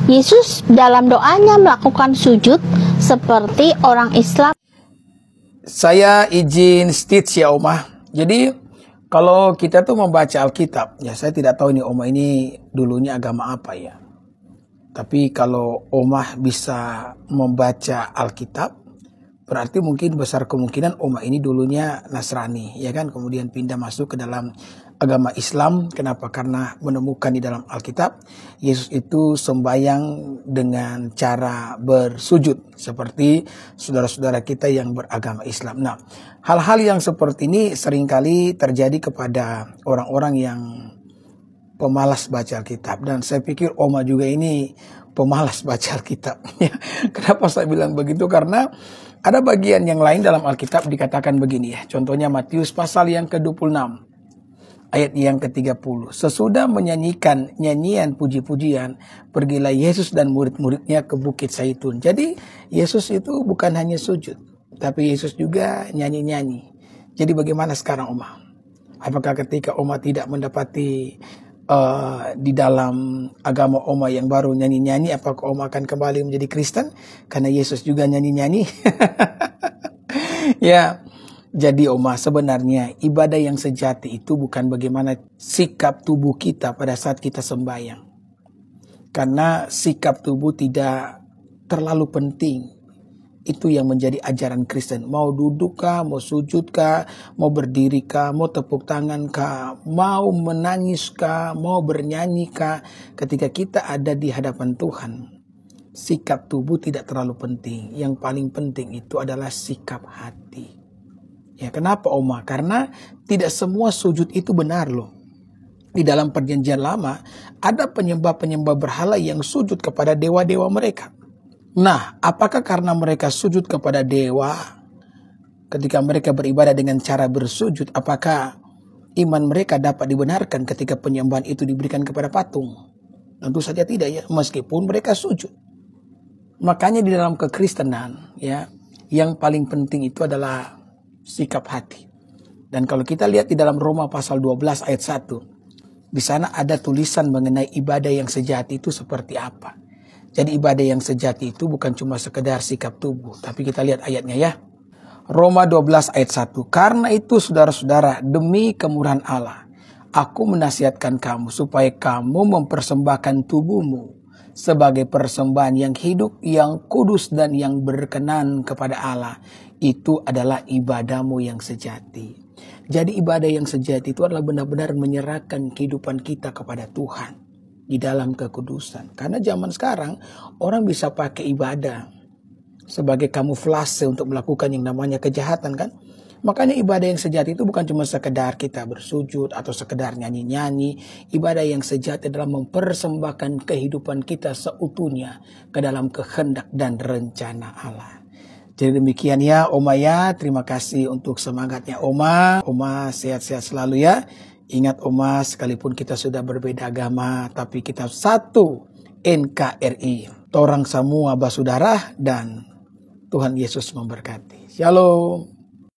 Yesus dalam doanya melakukan sujud seperti orang Islam. Saya izin stage ya Oma. Jadi kalau kita tuh membaca Alkitab, ya saya tidak tahu nih Oma ini dulunya agama apa ya. Tapi kalau Oma bisa membaca Alkitab, berarti mungkin besar kemungkinan Oma ini dulunya Nasrani, ya kan? Kemudian pindah masuk ke dalam agama Islam. Kenapa? Karena menemukan di dalam Alkitab, Yesus itu sembahyang dengan cara bersujud. Seperti saudara-saudara kita yang beragama Islam. Nah, hal-hal yang seperti ini seringkali terjadi kepada orang-orang yang pemalas baca Alkitab. Dan saya pikir Oma juga ini pemalas baca Alkitab. Kenapa saya bilang begitu? Karena ada bagian yang lain dalam Alkitab dikatakan begini ya. Contohnya Matius pasal yang ke-26. Ayat yang ke-30. Sesudah menyanyikan nyanyian puji-pujian, pergilah Yesus dan murid-muridnya ke Bukit Zaitun. Jadi Yesus itu bukan hanya sujud, tapi Yesus juga nyanyi-nyanyi. Jadi bagaimana sekarang Oma? Apakah ketika Oma tidak mendapati di dalam agama Oma yang baru nyanyi-nyanyi, apakah Oma akan kembali menjadi Kristen? Karena Yesus juga nyanyi-nyanyi. Ya, jadi Oma sebenarnya ibadah yang sejati itu bukan bagaimana sikap tubuh kita pada saat kita sembahyang. Karena sikap tubuh tidak terlalu penting. Itu yang menjadi ajaran Kristen. Mau duduk kah, mau sujud kah, mau berdiri kah, mau tepuk tangan kah, mau menangis kah, mau bernyanyi kah. Ketika kita ada di hadapan Tuhan, sikap tubuh tidak terlalu penting. Yang paling penting itu adalah sikap hati. Ya, kenapa Oma? Karena tidak semua sujud itu benar loh. Di dalam perjanjian lama, ada penyembah-penyembah berhala yang sujud kepada dewa-dewa mereka. Nah, apakah karena mereka sujud kepada dewa, ketika mereka beribadah dengan cara bersujud, apakah iman mereka dapat dibenarkan ketika penyembahan itu diberikan kepada patung? Tentu saja tidak ya, meskipun mereka sujud. Makanya di dalam kekristenan, ya, yang paling penting itu adalah sikap hati. Dan kalau kita lihat di dalam Roma pasal 12 ayat 1, di sana ada tulisan mengenai ibadah yang sejati itu seperti apa. Jadi ibadah yang sejati itu bukan cuma sekedar sikap tubuh. Tapi kita lihat ayatnya ya. Roma 12 ayat 1. Karena itu saudara-saudara, demi kemurahan Allah, aku menasihatkan kamu supaya kamu mempersembahkan tubuhmu sebagai persembahan yang hidup, yang kudus dan yang berkenan kepada Allah. Itu adalah ibadahmu yang sejati. Jadi ibadah yang sejati itu adalah benar-benar menyerahkan kehidupan kita kepada Tuhan di dalam kekudusan. Karena zaman sekarang orang bisa pakai ibadah sebagai kamuflase untuk melakukan yang namanya kejahatan kan. Makanya ibadah yang sejati itu bukan cuma sekedar kita bersujud atau sekedar nyanyi-nyanyi. Ibadah yang sejati adalah mempersembahkan kehidupan kita seutuhnya ke dalam kehendak dan rencana Allah. Jadi demikian ya Oma ya. Terima kasih untuk semangatnya Oma. Oma sehat-sehat selalu ya. Ingat Oma, sekalipun kita sudah berbeda agama, tapi kita satu NKRI. Torang semua basudara dan Tuhan Yesus memberkati. Shalom.